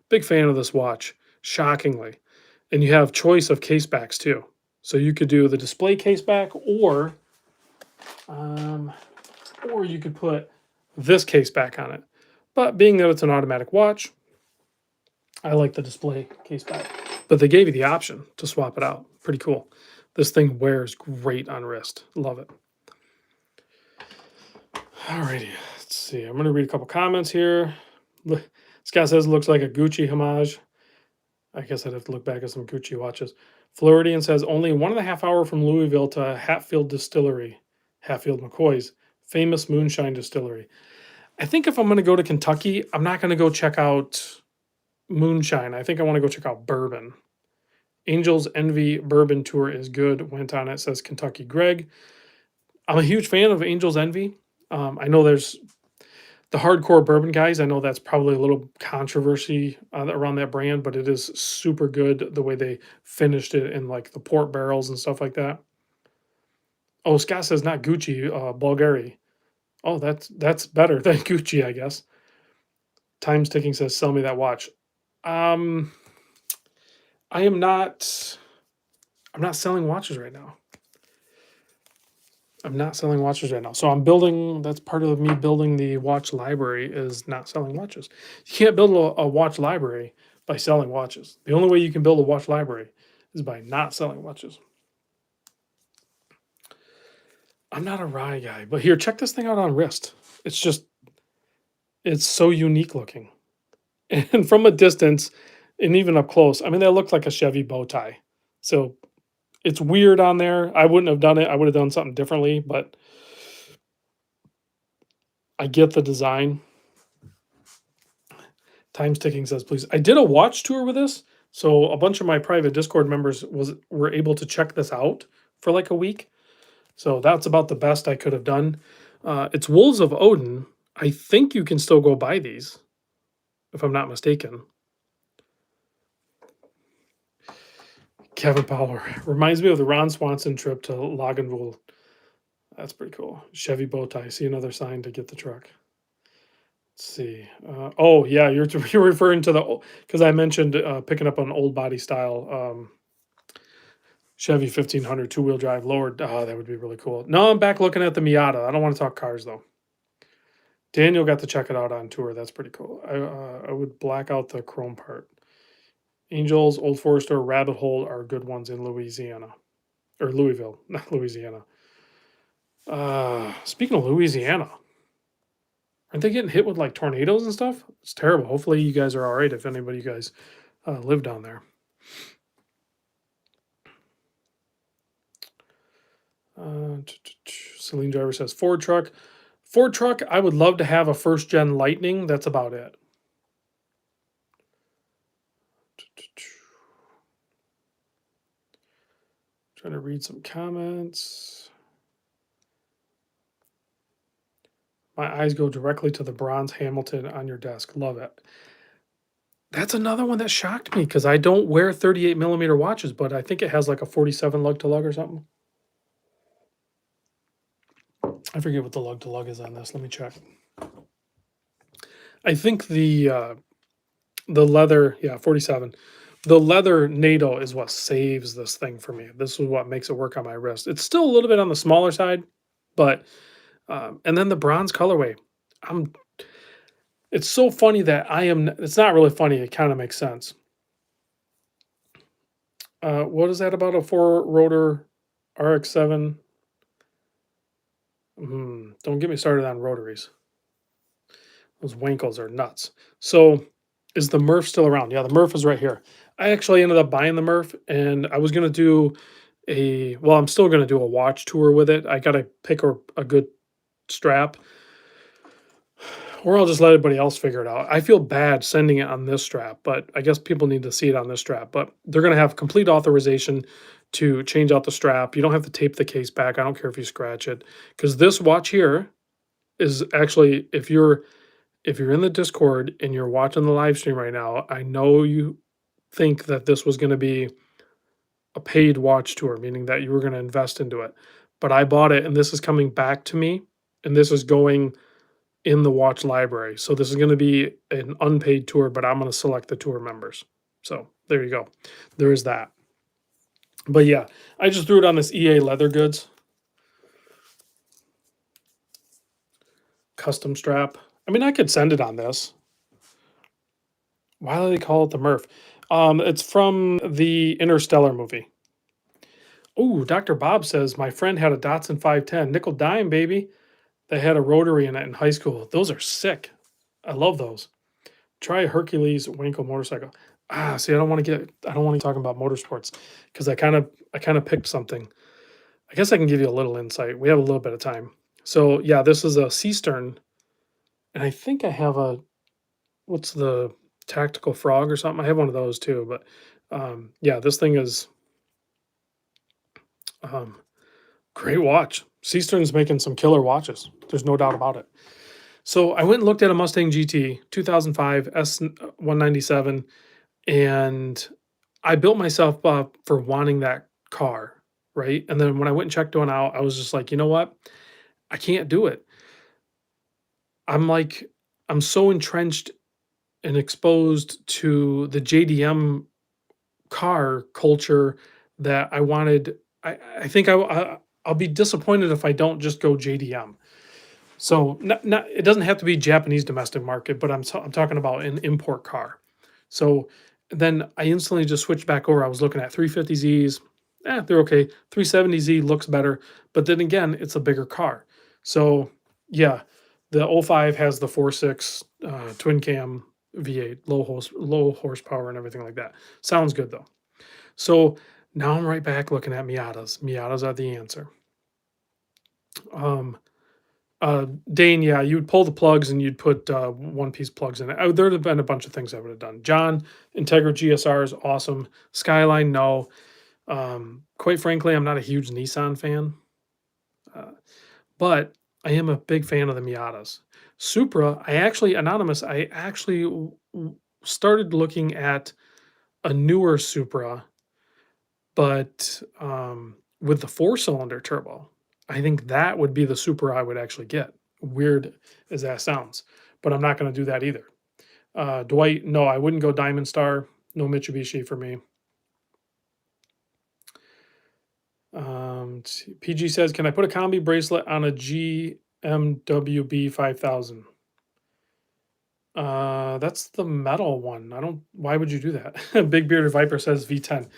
Speaker 1: Big fan of this watch, shockingly. And you have choice of case backs too. So you could do the display case back um, or you could put this case back on it. But being that it's an automatic watch, I like the display case back. But they gave you the option to swap it out. Pretty cool. This thing wears great on wrist. Love it. Alrighty, let's see. I'm going to read a couple comments here. Scott says looks like a Gucci homage. I guess I'd have to look back at some Gucci watches. Floridian says only 1.5 hours from Louisville to Hatfield Distillery, Hatfield McCoy's famous moonshine distillery. I think if I'm going to go to Kentucky, I'm not going to go check out moonshine. I think I want to go check out bourbon. Angel's Envy Bourbon Tour is good. Went on it, says Kentucky Greg. I'm a huge fan of Angel's Envy. I know there's the hardcore bourbon guys. I know that's probably a little controversy around that brand, but it is super good the way they finished it in like the port barrels and stuff like that. Oh, Scott says not Gucci, Bulgari. Oh, that's better than Gucci, I guess. Time's ticking says sell me that watch. Um, I am not. I'm not selling watches right now. I'm not selling watches right now. So I'm building, that's part of me building the watch library is not selling watches. You can't build a watch library by selling watches. The only way you can build a watch library is by not selling watches. I'm not a rye guy, but here, check this thing out on wrist. It's so unique looking. And from a distance, and even up close, I mean, that looked like a Chevy bow tie. So it's weird on there. I wouldn't have done it. I would have done something differently, but I get the design. Time's ticking says, please. I did a watch tour with this. So a bunch of my private Discord members were able to check this out for like a week. So that's about the best I could have done. It's Wolves of Odin. I think you can still go buy these, if I'm not mistaken. Kevin Powell reminds me of the Ron Swanson trip to Loganville. That's pretty cool. Chevy bow tie. See another sign to get the truck. Let's see. Oh yeah, you're referring to the because I mentioned picking up an old body style Chevy 1500 two-wheel drive lowered. That would be really cool. No, I'm back looking at the Miata. I don't want to talk cars though. Daniel got to check it out on tour. That's pretty cool. I would black out the chrome part. Angels, Old Forester, Rabbit Hole are good ones in Louisiana or Louisville, not Louisiana. Speaking of Louisiana, Aren't they getting hit with like tornadoes and stuff? It's terrible. Hopefully you guys are all right if anybody of you guys live down there. Celine Driver says Ford truck. Ford truck, I would love to have a first gen Lightning. That's about it. Trying to read some comments. My eyes go directly to the bronze Hamilton on your desk. Love it. That's another one that shocked me because I don't wear 38 millimeter watches, but I think it has like a 47 lug to lug or something. I forget what the lug to lug is on this. Let me check. I think the leather, yeah, 47. The leather NATO is what saves this thing for me. This is what makes it work on my wrist. It's still a little bit on the smaller side, but and then the bronze colorway. I'm. It's so funny that I am. It's not really funny. It kind of makes sense. What is that about a four rotor RX-7? Don't get me started on rotaries. Those Winkles are nuts. So, is the Murph still around? Yeah, the Murph is right here. I actually ended up buying the Murph, and I was gonna do well, I'm still gonna do a watch tour with it. I gotta pick a good strap, or I'll just let everybody else figure it out. I feel bad sending it on this strap, but I guess people need to see it on this strap. But they're gonna have complete authorization to change out the strap. You don't have to tape the case back. I don't care if you scratch it, because this watch here is actually, if you're in the Discord and you're watching the live stream right now, I know you think that this was going to be a paid watch tour, meaning that you were going to invest into it. But I bought it and this is coming back to me and this is going in the watch library. So this is going to be an unpaid tour, but I'm going to select the tour members. So there you go. There is that. But yeah, I just threw it on this EA leather goods custom strap. I mean, I could send it on this. Why do they call it the Murph? It's from the Interstellar movie. Oh, Dr. Bob says my friend had a Datsun 510 nickel dime, baby. They had a rotary in it in high school. Those are sick. I love those. Try a Hercules Winkle motorcycle. See, I don't want to talk about motorsports because I kind of picked something. I guess I can give you a little insight. We have a little bit of time. So yeah, this is a C stern, and I think I have what's the tactical frog or something. I have one of those too, but yeah, this thing is um, great watch. Seastern's making some killer watches. There's no doubt about it. So I went and looked at a Mustang GT 2005 S197, and I built myself up for wanting that car, right? And then when I went and checked one out, I was just like, you know what? I can't do it. I'm like, I'm so entrenched and exposed to the JDM car culture that I wanted. I think I'll be disappointed if I don't just go JDM. So not it doesn't have to be Japanese domestic market, but I'm talking about an import car. So then I instantly just switched back over. I was looking at 350Zs. They're okay. 370Z looks better, but then again, it's a bigger car. So yeah, the '05 has the 4.6 twin cam V8, low horsepower and everything like that. Sounds good though. So now I'm right back looking at Miatas. Miatas are the answer. Um, Dane, yeah, you'd pull the plugs and you'd put one piece plugs in it. There'd have been a bunch of things I would have done. John, Integra GSR is awesome. Skyline, no. Quite frankly, I'm not a huge Nissan fan, but I am a big fan of the Miatas. Supra, I actually started looking at a newer Supra, but with the 4-cylinder turbo. I think that would be the Supra I would actually get. Weird as that sounds, but I'm not going to do that either. Dwight, no, I wouldn't go Diamond Star. No Mitsubishi for me. PG says, can I put a combi bracelet on a GMWB 5000? That's the metal one. Why would you do that? Big Bearded Viper says V10.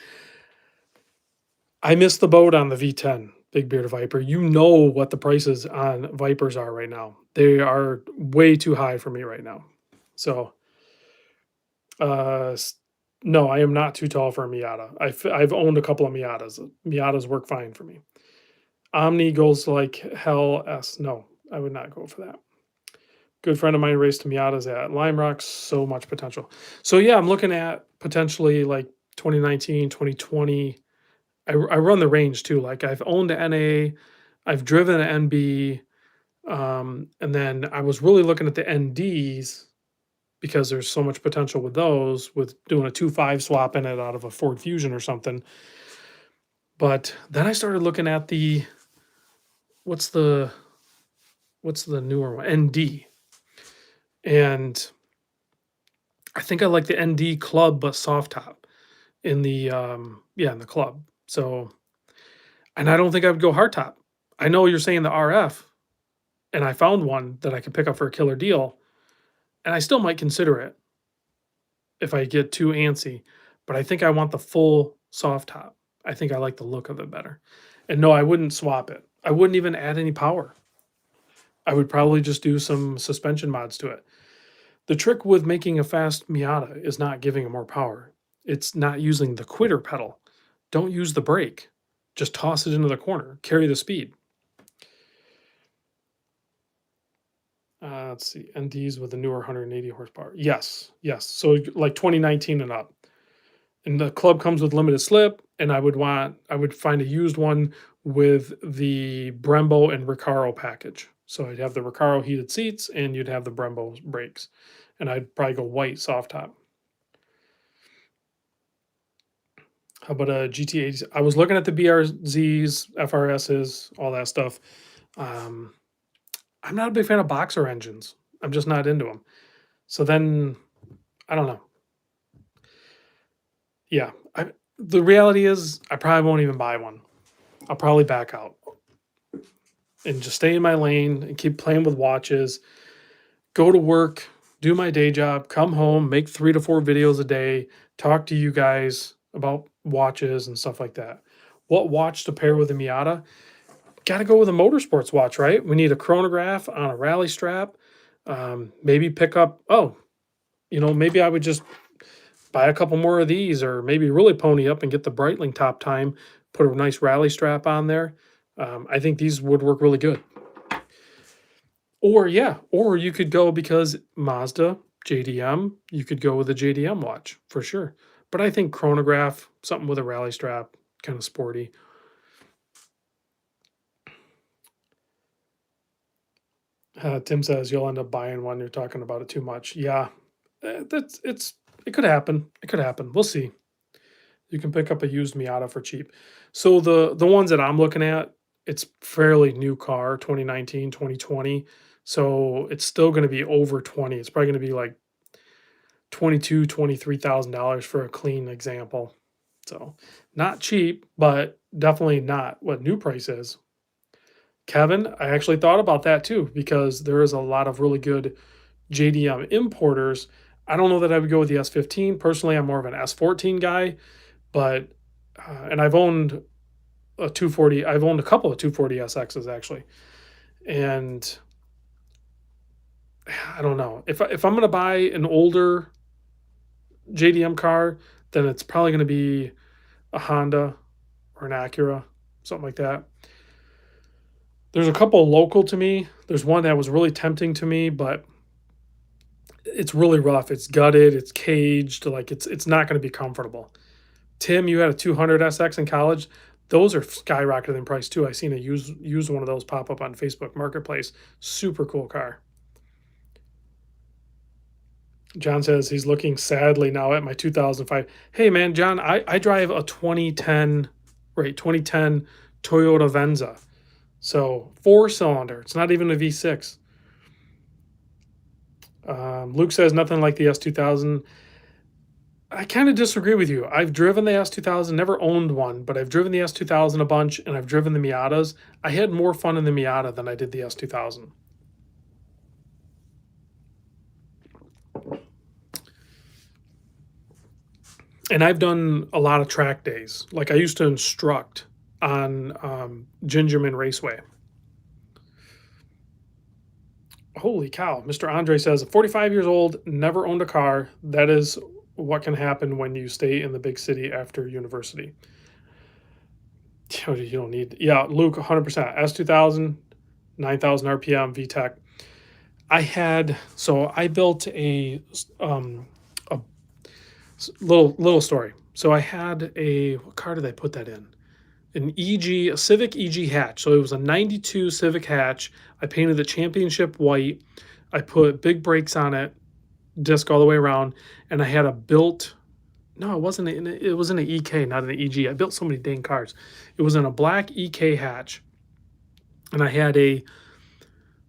Speaker 1: I missed the boat on the V10. Big Bearded Viper. You know what the prices on Vipers are right now. They are way too high for me right now. So, uh, s- no, I am not too tall for a Miata. I've owned a couple of Miatas. Miatas work fine for me. Omni goes like hell. S. No, I would not go for that. Good friend of mine raced Miatas at Lime Rock. So much potential. So yeah, I'm looking at potentially like 2019, 2020. I run the range too. Like I've owned an NA, I've driven an NB, and then I was really looking at the NDs because there's so much potential with those, with doing a 2.5 swap in it out of a Ford Fusion or something. But then I started looking at the what's the what's the newer one? ND. And I think I like the ND Club but soft top in the in the Club. So, and I don't think I would go hard top. I know you're saying the RF, and I found one that I could pick up for a killer deal, and I still might consider it if I get too antsy, but I think I want the full soft top. I think I like the look of it better. And no, I wouldn't swap it. I wouldn't even add any power. I would probably just do some suspension mods to it. The trick with making a fast Miata is not giving it more power. It's not using the quitter pedal. Don't use the brake. Just toss it into the corner. Carry the speed. Let's see. NDs with the newer 180 horsepower. Yes, yes. So like 2019 and up. And the Club comes with limited slip, and I would find a used one with the Brembo and Recaro package. So I'd have the Recaro heated seats, and you'd have the Brembo brakes, and I'd probably go white soft top. How about a GT80? I was looking at the BRZs, FRSs, all that stuff. Um, I'm not a big fan of boxer engines. I'm just not into them. So then I don't know. Yeah, the reality is I probably won't even buy one. I'll probably back out and just stay in my lane and keep playing with watches, go to work, do my day job, come home, make 3 to 4 videos a day, talk to you guys about watches and stuff like that. What watch to pair with a Miata? Got to go with a motorsports watch, right? We need a chronograph on a rally strap. Maybe pick up, maybe I would just buy a couple more of these, or maybe really pony up and get the Breitling top time, put a nice rally strap on there. I think these would work really good. Or yeah, or you could go because Mazda, JDM, you could go with a JDM watch for sure. But I think chronograph, something with a rally strap, kind of sporty. Tim says you'll end up buying one. You're talking about it too much. Yeah, it could happen. It could happen. We'll see. You can pick up a used Miata for cheap. So the ones that I'm looking at, it's fairly new car, 2019, 2020. So it's still going to be over 20. It's probably going to be like 23,000 for a clean example. So not cheap, but definitely not what new price is. Kevin, I actually thought about that too because there is a lot of really good JDM importers. I don't know that I would go with the S15. Personally, I'm more of an S14 guy, but and I've owned a 240. I've owned a couple of 240 SXs actually, and I don't know if I'm going to buy an older JDM car, then it's probably going to be a Honda or an Acura, something like that. There's a couple local to me. There's one that was really tempting to me, but it's really rough. It's gutted, it's caged, like it's not going to be comfortable. Tim, you had a 200 SX in college. Those are skyrocketed in price too. I seen a used one of those pop up on Facebook Marketplace. Super cool car. John says he's looking sadly now at my 2005. Hey man, John, I drive a 2010 Toyota Venza. So 4-cylinder. It's not even a V6. Luke says nothing like the S2000. I kind of disagree with you. I've driven the S2000, never owned one, but I've driven the S2000 a bunch, and I've driven the Miatas. I had more fun in the Miata than I did the S2000. And I've done a lot of track days. Like I used to instruct on Gingerman Raceway. Holy cow. Mr. Andre says, 45 years old, never owned a car. That is what can happen when you stay in the big city after university. You don't need, yeah, Luke, 100%. S2000, 9,000 RPM, VTEC. I built a little story. So I had what car did I put that in? A Civic EG hatch. So it was a 92 Civic hatch. I painted the championship white. I put big brakes on it, disc all the way around, and I had a built. No, it wasn't. It was in an EK, not an EG. I built so many dang cars. It was in a black EK hatch, and I had a.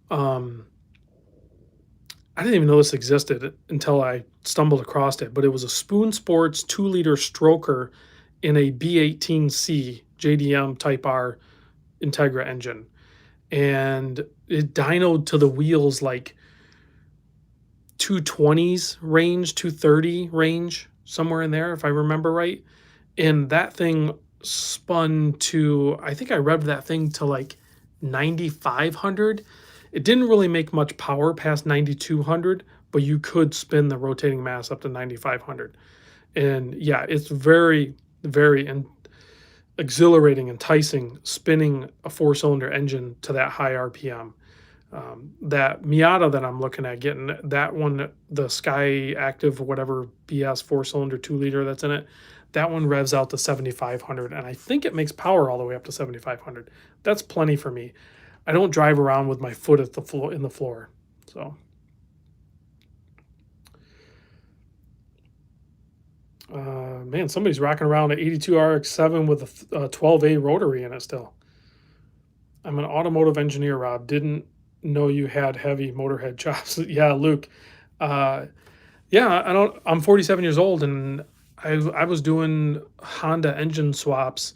Speaker 1: I didn't even know this existed until I stumbled across it, but it was a Spoon Sports 2-liter stroker in a B18C JDM Type R Integra engine. And it dynoed to the wheels like 220s range, 230 range, somewhere in there, if I remember right. And that thing spun to, I think I revved that thing to like 9,500. It didn't really make much power past 9,200, but you could spin the rotating mass up to 9,500. And yeah, it's very, very exhilarating, enticing spinning a 4-cylinder engine to that high RPM. That Miata that I'm looking at getting, that one, the Sky Active, whatever BS 4-cylinder 2-liter that's in it, that one revs out to 7,500, and I think it makes power all the way up to 7,500. That's plenty for me. I don't drive around with my foot at the floor in the floor. So, man, somebody's rocking around an 82 RX-7 with a 12A rotary in it still. I'm an automotive engineer, Rob. Didn't know you had heavy motorhead chops. Yeah, Luke. Yeah, I'm 47 years old, and I was doing Honda engine swaps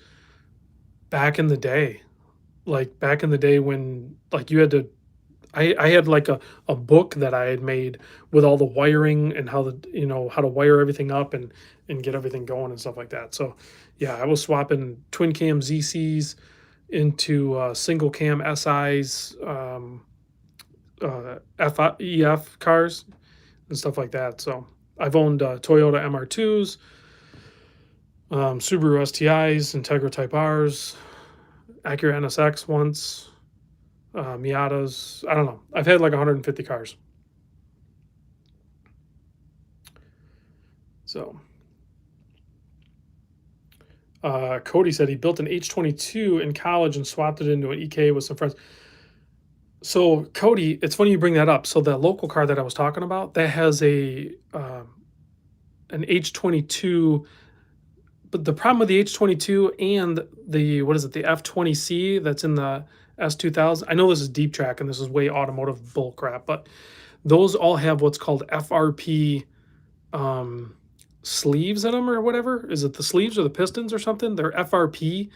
Speaker 1: back in the day. Like back in the day when like you had to I had like a book that I had made with all the wiring and how how to wire everything up and get everything going and stuff like that. So yeah, I was swapping twin cam ZCs into single cam SIs, EF cars and stuff like that. So I've owned Toyota MR2s, Subaru STIs, Integra Type Rs, Acura NSX once, Miatas. I don't know. I've had like 150 cars. So, Cody said he built an H22 in college and swapped it into an EK with some friends. So, Cody, it's funny you bring that up. So, the local car that I was talking about, that has an H22. But the problem with the H22 and the what is it, the F20C that's in the S2000. I know this is deep track and this is way automotive bull crap, but those all have what's called FRP sleeves in them or whatever. Is it the sleeves or the pistons or something? They're FRP,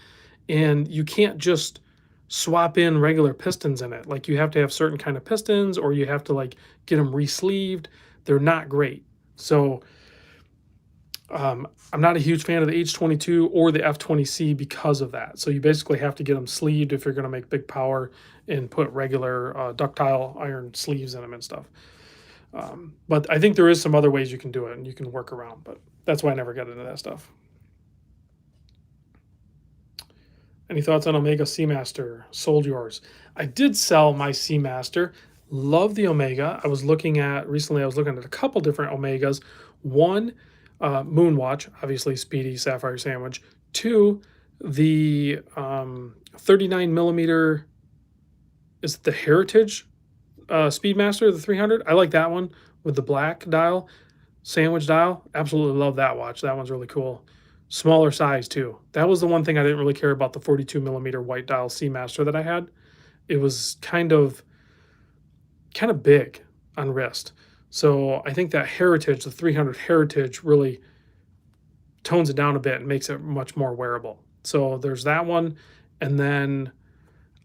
Speaker 1: and you can't just swap in regular pistons in it. Like you have to have certain kind of pistons, or you have to like get them re-sleeved. They're not great. So I'm not a huge fan of the H22 or the F20C because of that. So you basically have to get them sleeved if you're going to make big power and put regular ductile iron sleeves in them and stuff. But I think there is some other ways you can do it and you can work around, but that's why I never got into that stuff. Any thoughts on Omega Seamaster? Sold yours. I did sell my Seamaster. Love the Omega. I was looking at a couple different Omegas. One, Moonwatch, obviously Speedy Sapphire Sandwich. Two, the 39 millimeter, is it the Heritage Speedmaster, the 300? I like that one with the black dial, sandwich dial. Absolutely love that watch. That one's really cool. Smaller size too. That was the one thing I didn't really care about, the 42 millimeter white dial Seamaster that I had. It was kind of big on wrist. So I think that Heritage, the 300 Heritage, really tones it down a bit and makes it much more wearable. So there's that one. And then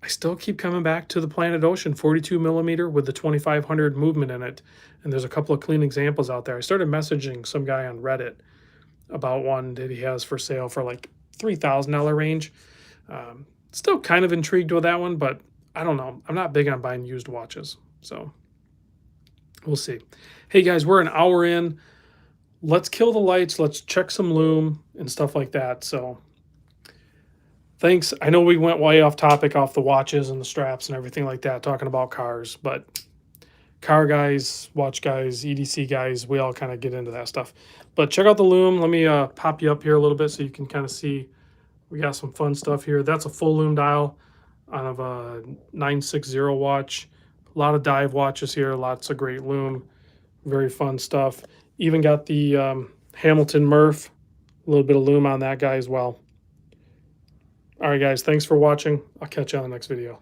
Speaker 1: I still keep coming back to the Planet Ocean 42 millimeter with the 2500 movement in it. And there's a couple of clean examples out there. I started messaging some guy on Reddit about one that he has for sale for like $3,000 range. Still kind of intrigued with that one, but I don't know. I'm not big on buying used watches, so we'll see. Hey guys, we're an hour in. Let's kill the lights. Let's check some lume and stuff like that. So thanks. I know we went way off topic, off the watches and the straps and everything like that, talking about cars, but car guys, watch guys, EDC guys, we all kind of get into that stuff. But check out the lume. Let me pop you up here a little bit so you can kind of see. We got some fun stuff here. That's a full lume dial out of a 960 watch. A lot of dive watches here. Lots of great lume. Very fun stuff. Even got the Hamilton Murph. A little bit of lume on that guy as well. All right, guys. Thanks for watching. I'll catch you on the next video.